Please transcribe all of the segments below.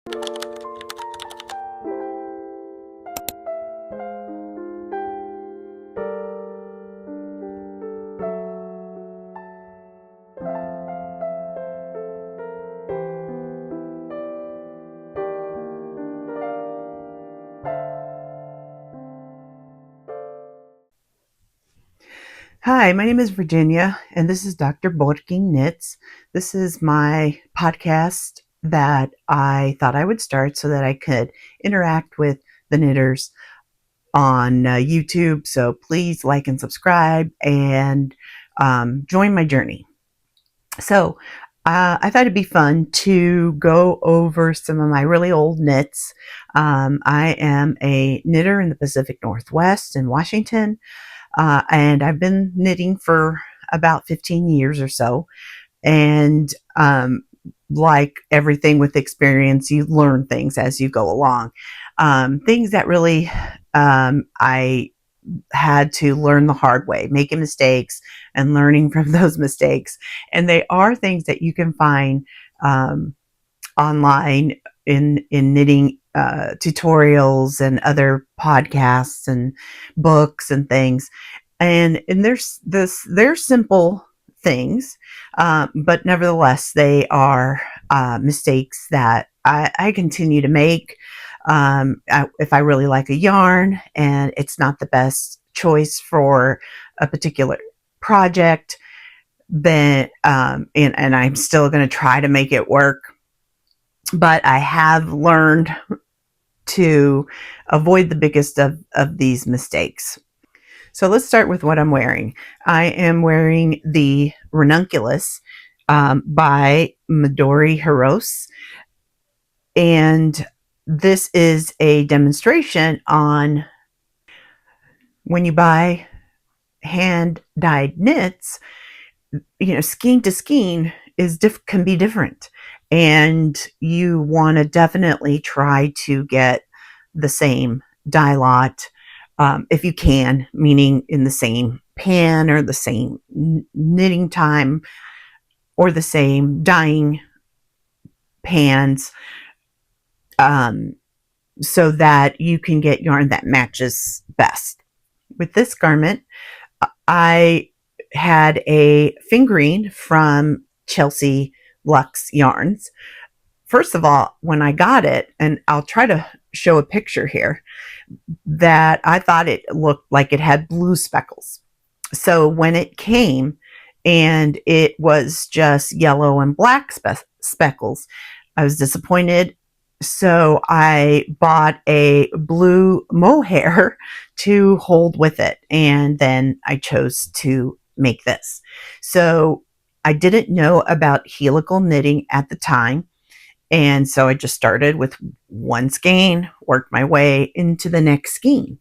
Hi, my name is Virginia, and this is Dr. Borkeen Knits. This is my podcast that I thought I would start so that I could interact with the knitters on YouTube. So please like and subscribe and join my journey. So I thought it'd be fun to go over some of my really old knits. I am a knitter in the Pacific Northwest in Washington. And I've been knitting for about 15 years or so. And like everything with experience, you learn things as you go along. Things that really I had to learn the hard way, making mistakes and learning from those mistakes. And they are things that you can find online in knitting tutorials and other podcasts and books and things, and they're simple things, but nevertheless they are mistakes that I continue to make. If I really like a yarn and it's not the best choice for a particular project, then and I'm still going to try to make it work. But I have learned to avoid the biggest of these mistakes. So let's start with what I'm wearing. I am wearing the Ranunculus by Midori. And this is a demonstration on when you buy hand-dyed knits, skein to skein can be different. And you want to definitely try to get the same dye lot if you can, meaning in the same pan or the same knitting time or the same dyeing pans, so that you can get yarn that matches best. With this garment, I had a fingering from Chelsea Luxe yarns. First of all, when I got it, and I'll try to show a picture here, that I thought it looked like it had blue speckles. So when it came and it was just yellow and black speckles, I was disappointed. So I bought a blue mohair to hold with it, and then I chose to make this. So I didn't know about helical knitting at the time, and so I just started with one skein, worked my way into the next skein.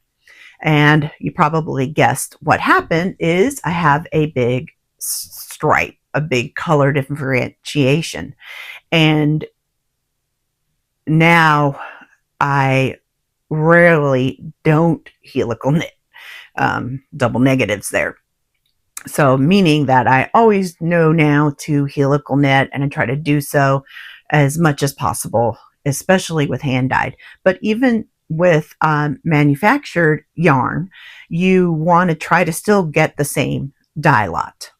And you probably guessed what happened is I have a big stripe, a big color differentiation. And now I rarely don't helical knit, double negatives there. So meaning that I always know now to helical knit, and I try to do so as much as possible, especially with hand dyed. But even with manufactured yarn, you want to try to still get the same dye lot.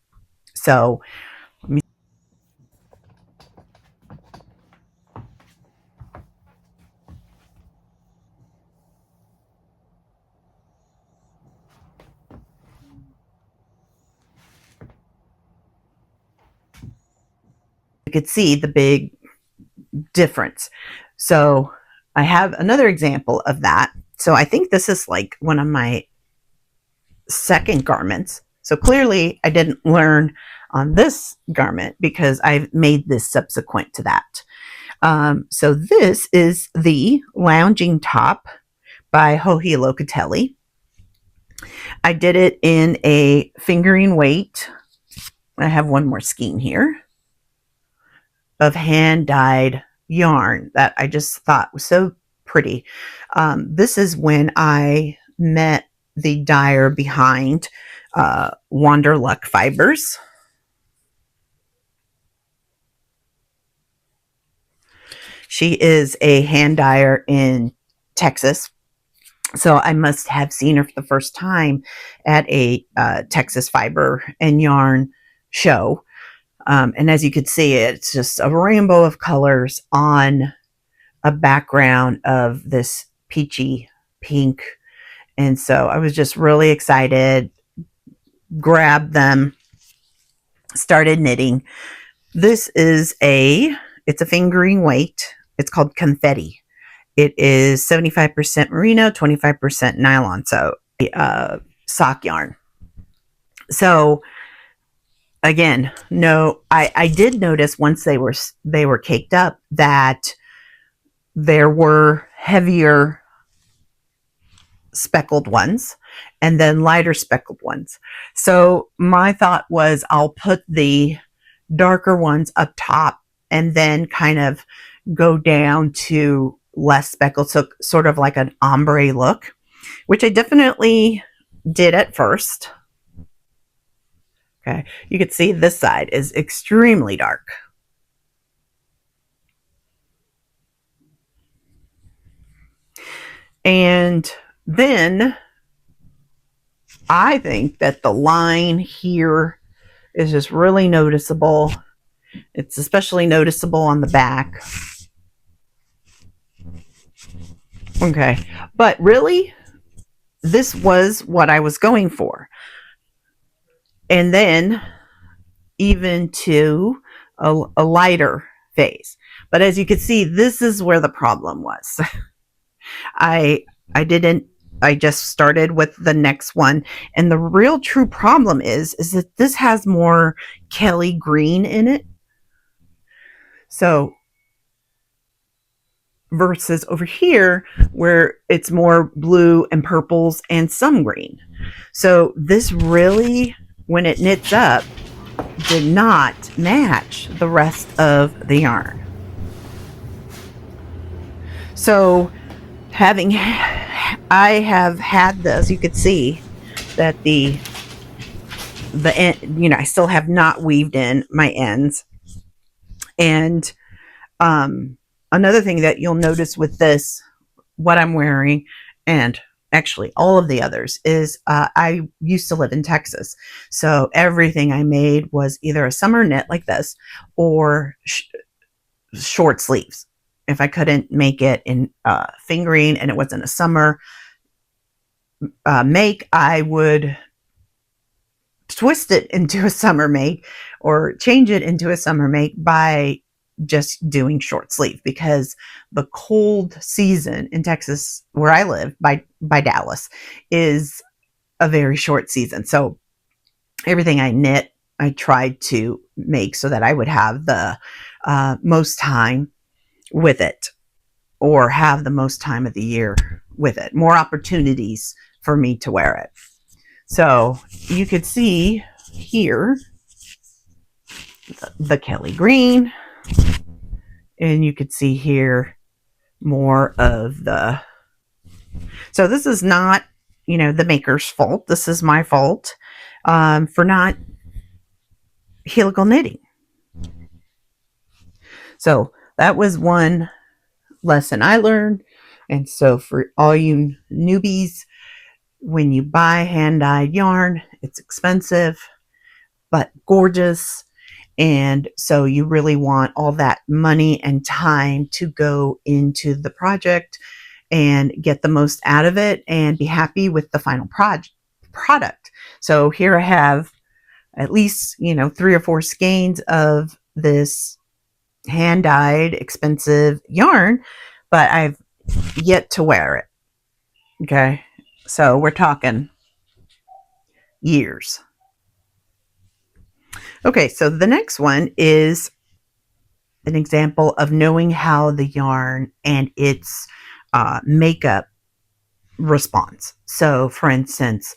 So you could see the big difference. So I have another example of that. So I think this is like one of my second garments. So clearly I didn't learn on this garment because I've made this subsequent to that. So this is the lounging top by Joji Locatelli. I did it in a fingering weight. I have one more skein here of hand dyed yarn that I just thought was so pretty. This is when I met the dyer behind Wanderluck Fibers. She is a hand dyer in Texas. So I must have seen her for the first time at a Texas fiber and yarn show. And as you could see, it's just a rainbow of colors on a background of this peachy pink. And so I was just really excited, grabbed them, started knitting. This is it's a fingering weight. It's called Confetti. It is 75% merino, 25% nylon. So sock yarn. So again, no, I did notice once they were caked up that there were heavier speckled ones and then lighter speckled ones. So my thought was I'll put the darker ones up top and then kind of go down to less speckled, so sort of like an ombre look, which I definitely did at first. Okay, you can see this side is extremely dark. And then I think that the line here is just really noticeable. It's especially noticeable on the back. Okay, but really, this was what I was going for. And then even to a lighter phase. But as you can see, this is where the problem was. I just started with the next one. And the real true problem is that this has more Kelly green in it. So versus over here where it's more blue and purples and some green. So this really, when it knits up, did not match the rest of the yarn. So I have had this, you could see that the end, I still have not weaved in my ends. And another thing that you'll notice with this, what I'm wearing, and actually all of the others, is I used to live in Texas. So everything I made was either a summer knit like this or short sleeves. If I couldn't make it in fingering and it wasn't a summer make, I would twist it into a summer make or change it into a summer make by just doing short sleeve, because the cold season in Texas, where I live by Dallas, is a very short season. So everything I knit, I tried to make so that I would have the most time with it, or have the most time of the year with it, more opportunities for me to wear it. So you could see here the Kelly green, and you could see here more of the, so this is not, the maker's fault. This is my fault for not helical knitting. So that was one lesson I learned. And so for all you newbies, when you buy hand-dyed yarn, it's expensive but gorgeous. And so you really want all that money and time to go into the project and get the most out of it and be happy with the final product. So here I have at least, 3 or 4 skeins of this hand-dyed expensive yarn, but I've yet to wear it. Okay. So we're talking years. Okay, so the next one is an example of knowing how the yarn and its makeup responds. So, for instance,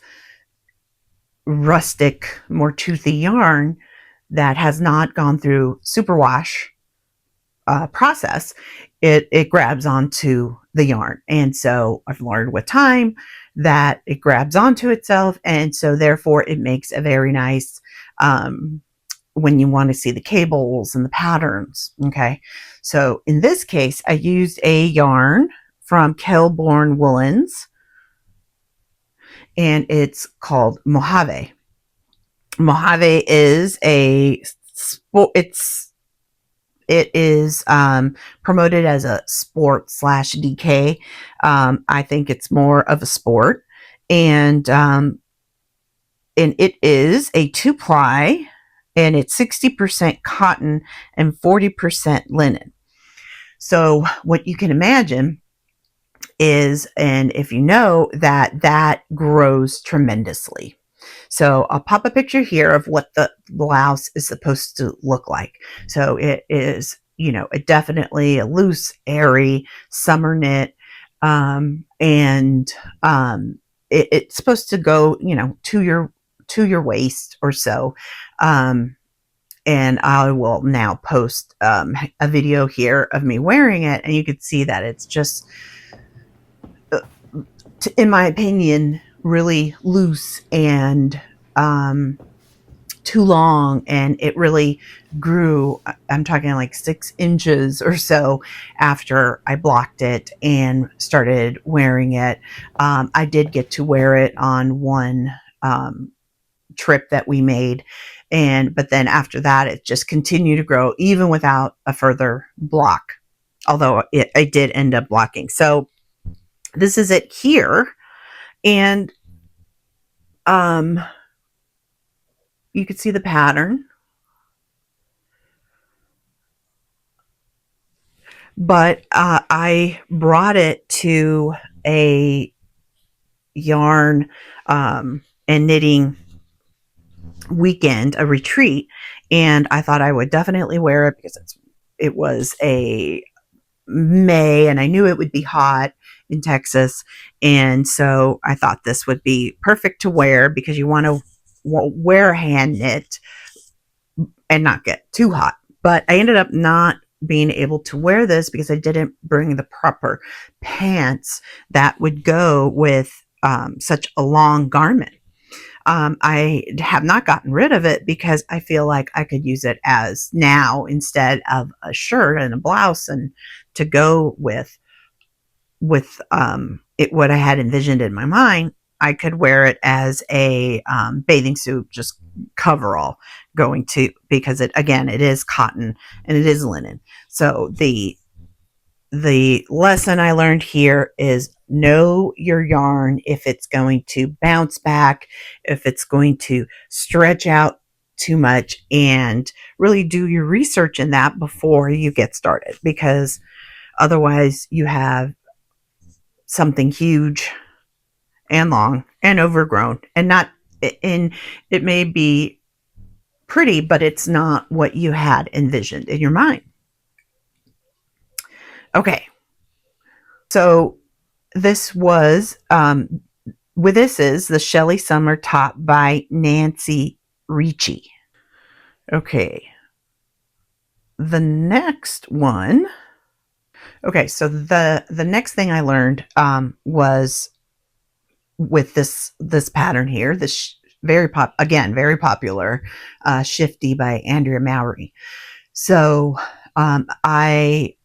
rustic, more toothy yarn that has not gone through superwash process, it grabs onto the yarn. And so I've learned with time that it grabs onto itself, and so therefore it makes a very nice when you want to see the cables and the patterns. Okay. So in this case, I used a yarn from Kelbourne Woolens, and it's called Mojave. Mojave is it is promoted as a sport / DK. I think it's more of a sport, and it is a 2-ply, and it's 60% cotton and 40% linen. So what you can imagine is, and if you know that grows tremendously. So I'll pop a picture here of what the blouse is supposed to look like. So it is, definitely a loose, airy summer knit, and it's supposed to go, to your waist or so. And I will now post a video here of me wearing it, and you can see that it's just, in my opinion, really loose and too long, and it really grew. I'm talking like 6 inches or so after I blocked it and started wearing it. I did get to wear it on one trip that we made, but then after that it just continued to grow even without a further block, although I did end up blocking. So this is it here, and you can see the pattern, but I brought it to a yarn and knitting weekend, a retreat, and I thought I would definitely wear it because it was a May, and I knew it would be hot in Texas, and so I thought this would be perfect to wear because you want to wear hand knit and not get too hot. But I ended up not being able to wear this because I didn't bring the proper pants that would go with such a long garment. I have not gotten rid of it because I feel like I could use it as now instead of a shirt and a blouse, and to go with it, what I had envisioned in my mind. I could wear it as a bathing suit, just coverall, because it is cotton and it is linen. So the lesson I learned here is know your yarn, if it's going to bounce back, if it's going to stretch out too much, and really do your research in that before you get started, because otherwise you have something huge and long and overgrown, and it may be pretty, but it's not what you had envisioned in your mind. Okay, so this was this is the Shelley Summer Top by Nancy Ricci. Okay, the next one. Okay, so the next thing I learned was with this pattern here, this very popular Shifty by Andrea Mowry. So I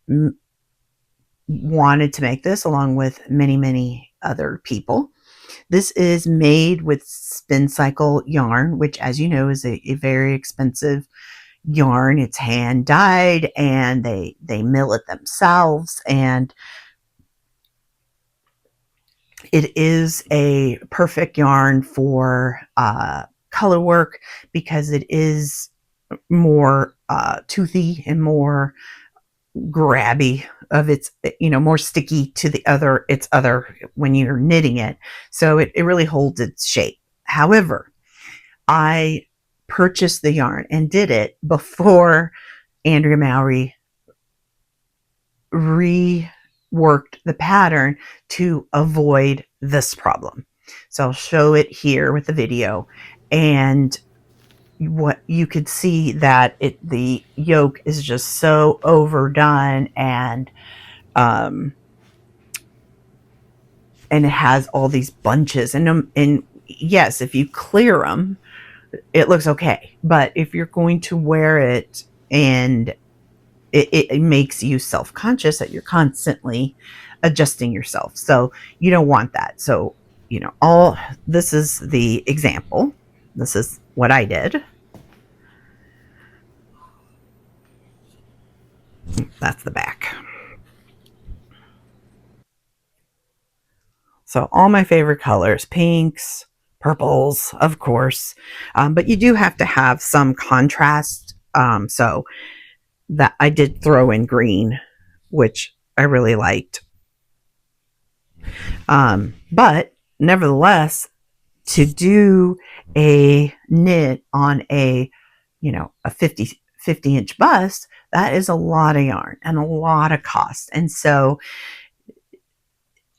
wanted to make this along with many other people. This is made with spin cycle yarn, which, as you know, is a very expensive yarn. It's hand dyed, and they mill it themselves, and it is a perfect yarn for color work because it is more toothy and more grabby of its, more sticky to its other when you're knitting it. So it really holds its shape. However, I purchased the yarn and did it before Andrea Mowry reworked the pattern to avoid this problem. So I'll show it here with the video, and what you could see that the yoke is just so overdone, and it has all these bunches, and yes, if you clear them, it looks okay. But if you're going to wear it and it makes you self-conscious that you're constantly adjusting yourself. So you don't want that. So, all this is the example. This is what I did. That's the back. So all my favorite colors, pinks, purples, of course. But you do have to have some contrast. So that I did throw in green, which I really liked. But nevertheless, to do a knit on a 50 inch bust, that is a lot of yarn and a lot of cost. And so,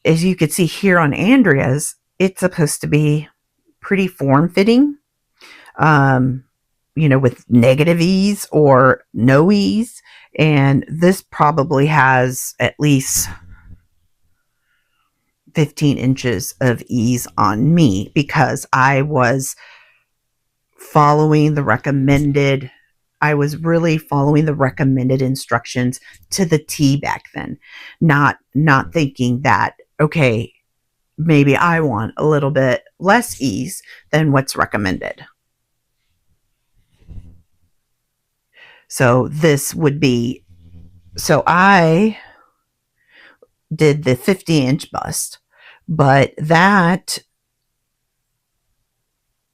as you could see here on Andrea's, it's supposed to be pretty form fitting, with negative ease or no ease. And this probably has at least 15 inches of ease on me because I was really following the recommended instructions to the T back then, not thinking that, okay, maybe I want a little bit less ease than what's recommended. So I did the 50-inch bust, but that,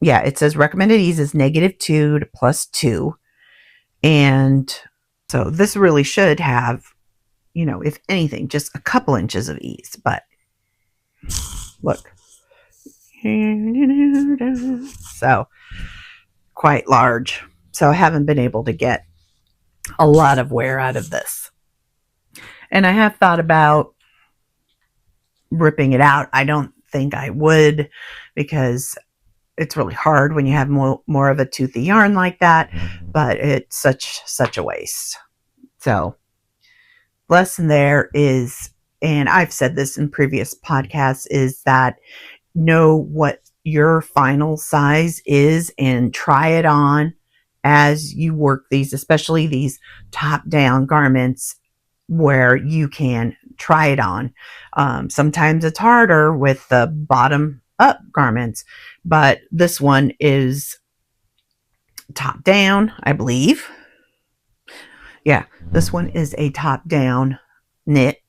it says recommended ease is -2 to +2. And so this really should have, if anything, just a couple inches of ease. But look. So quite large. So I haven't been able to get a lot of wear out of this. And I have thought about ripping it out. I don't think I would, because it's really hard when you have more of a toothy yarn like that, but it's such a waste. So lesson there is, and I've said this in previous podcasts, is that know what your final size is and try it on as you work these, especially these top-down garments where you can try it on. Sometimes it's harder with the bottom-up garments, but this one is top-down, I believe. Yeah, this one is a top-down knit,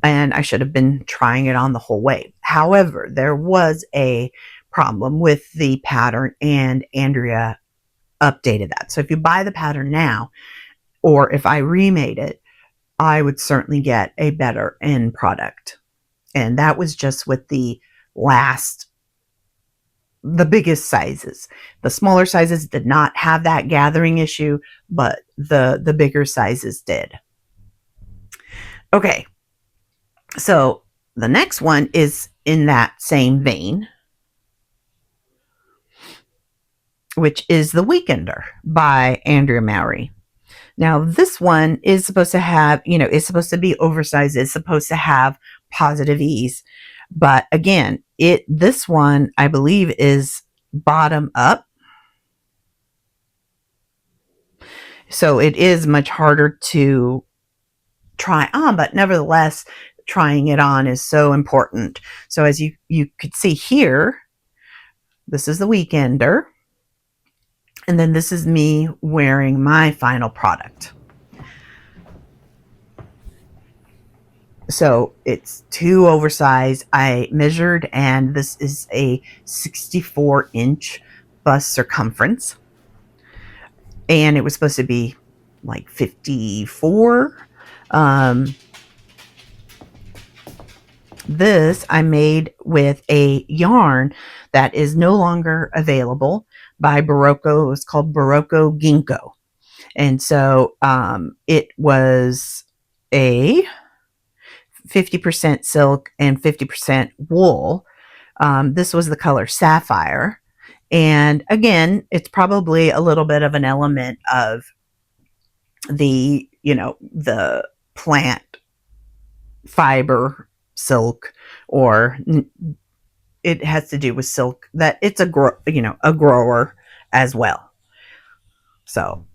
and I should have been trying it on the whole way. However, there was a problem with the pattern, and Andrea updated that. So if you buy the pattern now, or if I remade it, I would certainly get a better end product. And that was just with the biggest sizes. The smaller sizes did not have that gathering issue, but the bigger sizes did. Okay, so the next one is in that same vein, which is The Weekender by Andrea Mowry. Now, this one is supposed to have, it's supposed to be oversized. It's supposed to have positive ease. But again, this one, I believe, is bottom up. So it is much harder to try on, but nevertheless, trying it on is so important. So as you could see here, this is the Weekender. And then this is me wearing my final product. So it's too oversized. I measured, and this is a 64-inch bust circumference. And it was supposed to be like 54. This I made with a yarn that is no longer available by Berroco. It was called Berroco Ginkgo. And so it was a 50% silk and 50% wool. This was the color Sapphire. And again, it's probably a little bit of an element of the plant fiber silk, or it has to do with silk, that it's a grower as well. So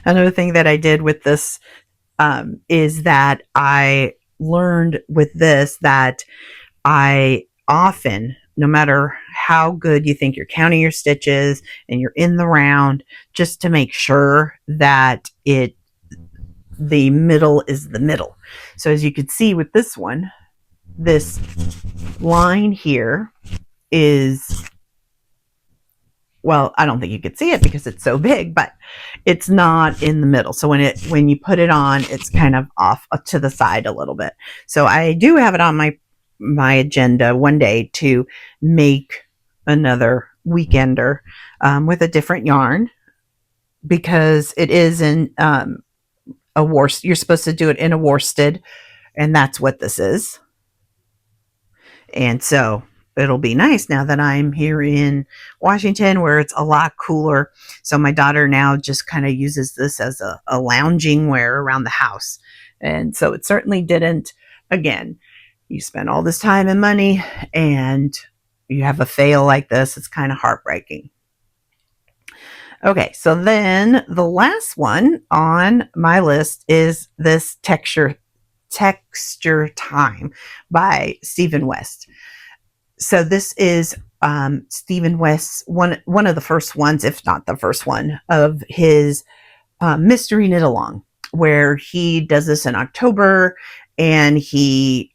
another thing that I did with this is that I learned with this that I often, no matter how good you think you're counting your stitches and you're in the round, just to make sure that the middle is the middle. So as you can see with this one, this line here is, well, I don't think you could see it because it's so big, but it's not in the middle. So when you put it on, it's kind of off to the side a little bit. So I do have it on my agenda one day to make another weekender with a different yarn, because it is in a worsted. You're supposed to do it in a worsted, and that's what this is. And so it'll be nice now that I'm here in Washington where it's a lot cooler. So my daughter now just kind of uses this as a lounging wear around the house. And so it certainly didn't, again, you spend all this time and money and you have a fail like this. It's kind of heartbreaking. Okay, so then the last one on my list is this Texture Time by Stephen West. So this is Stephen West's one of the first ones, if not the first one, of his mystery knit along, where he does this in October, and he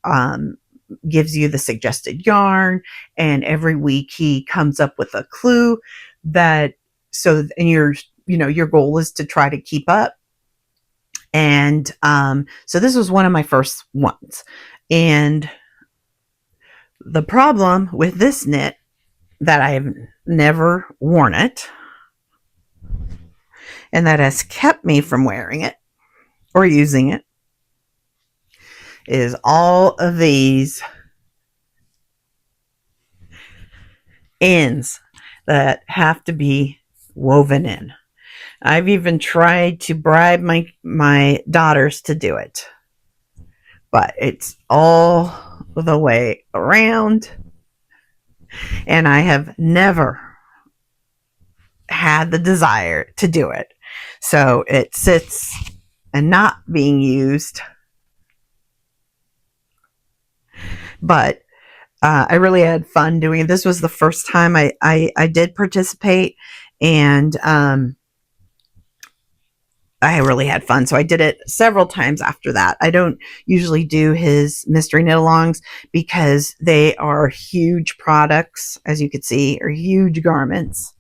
gives you the suggested yarn, and every week he comes up with a clue that, so, and your goal is to try to keep up. And so this was one of my first ones. And the problem with this knit, that I have never worn it, and that has kept me from wearing it or using it, is all of these ends that have to be woven in. I've even tried to bribe my daughters to do it, but it's all the way around, and I have never had the desire to do it. So it sits and not being used, but I really had fun doing it. This was the first time I did participate, and I really had fun. So I did it several times after that. I don't usually do his mystery knit alongs because they are huge products, as you can see, are huge garments.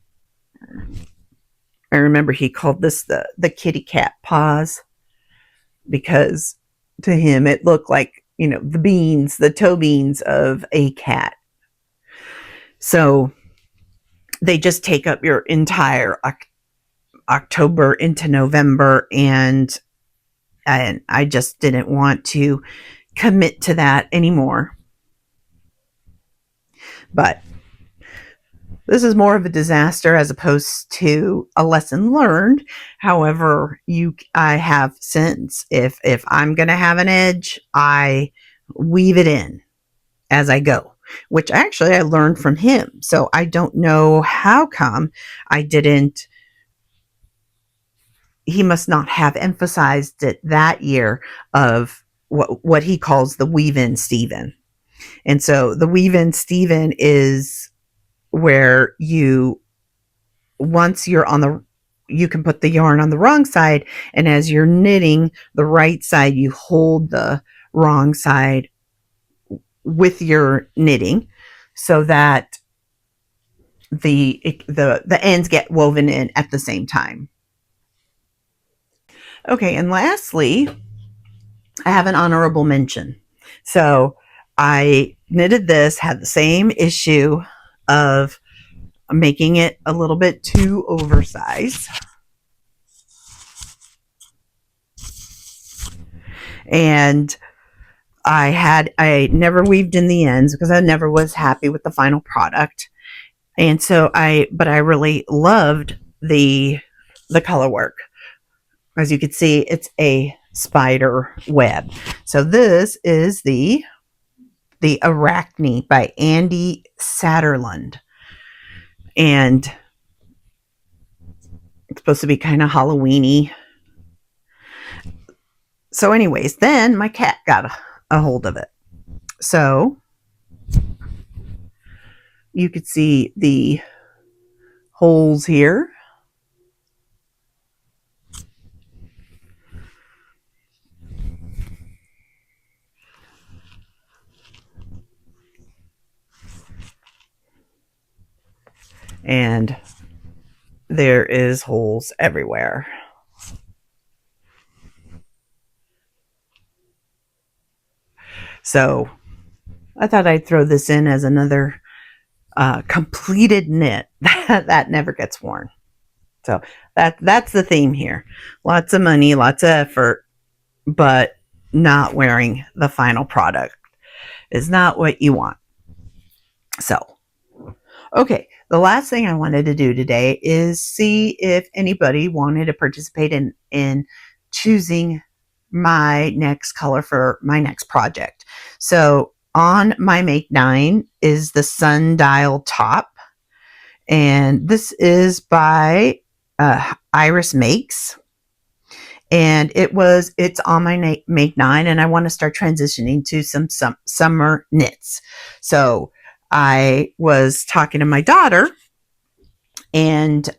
I remember he called this the kitty cat paws, because to him it looked like, the toe beans of a cat. So they just take up your entire October into November, and I just didn't want to commit to that anymore. But this is more of a disaster as opposed to a lesson learned. However, I have since, if I'm going to have an edge, I weave it in as I go, which actually I learned from him. So I don't know how come I didn't. He must not have emphasized it that year of what he calls the weave-in Steven. And so the weave-in Steven is where once you're you can put the yarn on the wrong side, and as you're knitting the right side, you hold the wrong side with your knitting so that the ends get woven in at the same time. Okay, and lastly, I have an honorable mention. So I knitted this, had the same issue of making it a little bit too oversized. And I never weaved in the ends because I never was happy with the final product. And so but I really loved the color work. As you can see, it's a spider web. So this is the Arachne by Andi Satterlund. And it's supposed to be kind of Halloween-y. So anyways, then my cat got a hold of it. So you could see the holes here. And there is holes everywhere. So I thought I'd throw this in as another completed knit that never gets worn. So that's the theme here. Lots of money, lots of effort, but not wearing the final product is not what you want. So, okay, the last thing I wanted to do today is see if anybody wanted to participate in choosing my next color for my next project. So on my Make 9 is the Sundial top. And this is by Iris Makes. And it's on my Make 9, and I want to start transitioning to some summer knits. So I was talking to my daughter, and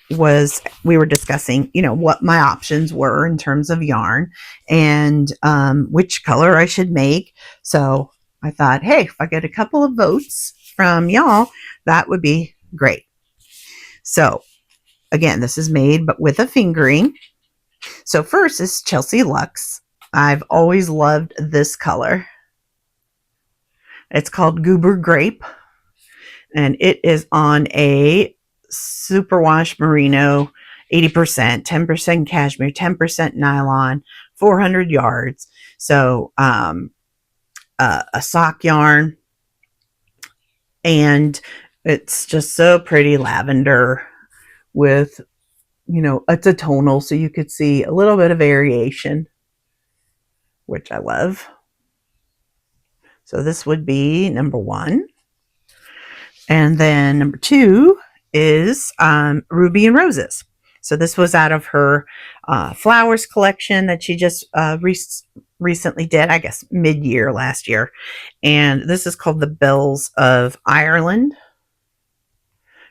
we were discussing, what my options were in terms of yarn and which color I should make. So I thought, hey, if I get a couple of votes from y'all, that would be great. So again, this is made but with a fingering. So first is Chelsea Luxe. I've always loved this color. It's called Goober Grape, and it is on a superwash merino, 80%, 10% cashmere, 10% nylon, 400 yards. So a sock yarn, and it's just so pretty lavender with, it's a tonal, so you could see a little bit of variation, which I love. So this would be number 1. And then number 2 is Ruby and Roses. So this was out of her flowers collection that she just recently did, I guess mid-year last year. And this is called the Bells of Ireland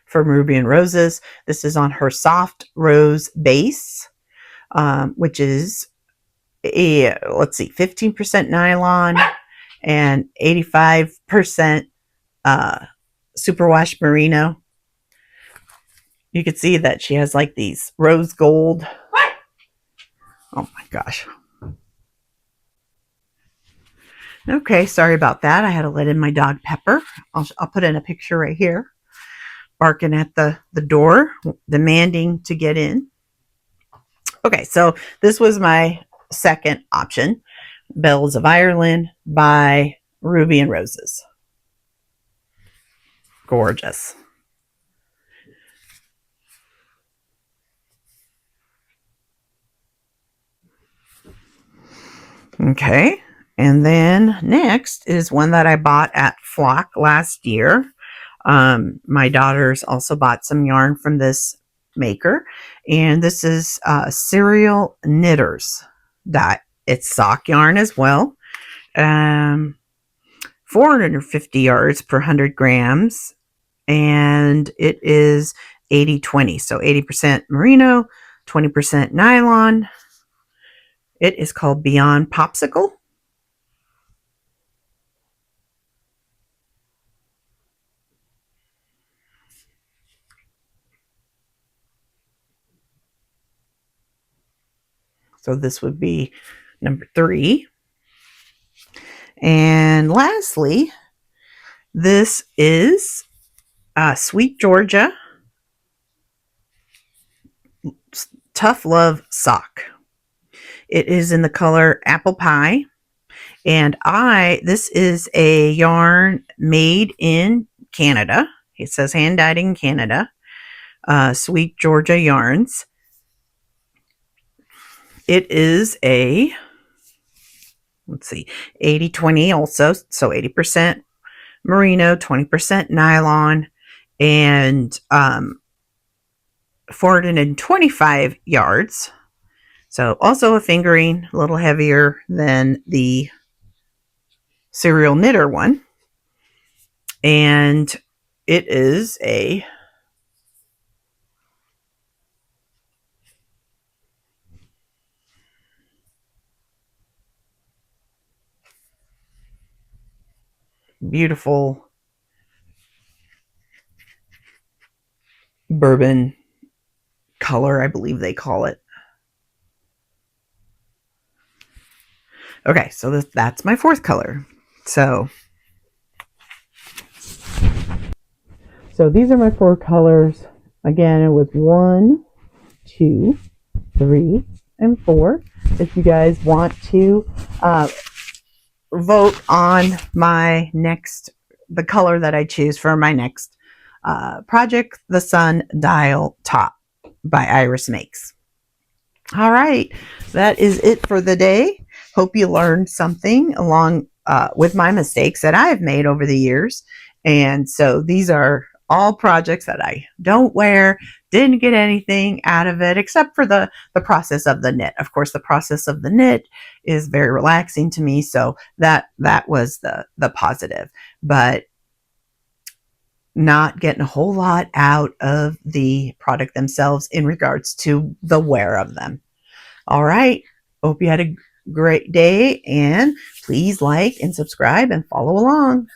from Ruby and Roses. This is on her soft rose base, which is 15% nylon and 85% superwash merino. You can see that she has like these rose gold. Oh my gosh. Okay, sorry about that. I had to let in my dog Pepper. I'll put in a picture right here. Barking at the door, demanding to get in. Okay, so this was my second option, Bells of Ireland by Ruby and Roses. Gorgeous. Okay, and then next is one that I bought at Flock last year. My daughters also bought some yarn from this maker, and this is Serial Knitters dye. It's sock yarn as well. 450 yards per 100 grams, and it is 80-20, so 80% merino, 20% nylon. It is called Beyond Popsicle. So this would be number 3. And lastly, this is Sweet Georgia Tough Love Sock. It is in the color Apple Pie. And this is a yarn made in Canada. It says hand dyed in Canada. Sweet Georgia Yarns. it is a, let's see, 80-20 also. So 80% merino, 20% nylon, and 425 yards. So also a fingering, a little heavier than the serial knitter one. And it is a beautiful bourbon color, I believe they call it. Okay, so that's my fourth color. So these are my four colors. Again, it was 1, 2, 3, and 4. If you guys want to vote on the color that I choose for my next project, the Sundial Top by Iris Makes. All right, that is it for the day. Hope you learned something along with my mistakes that I've made over the years. And so these are all projects that I don't wear, didn't get anything out of it except for the process of the knit. Of course, the process of the knit is very relaxing to me, so that was the positive. But not getting a whole lot out of the product themselves in regards to the wear of them. All right. Hope you had a great day, and please like and subscribe and follow along.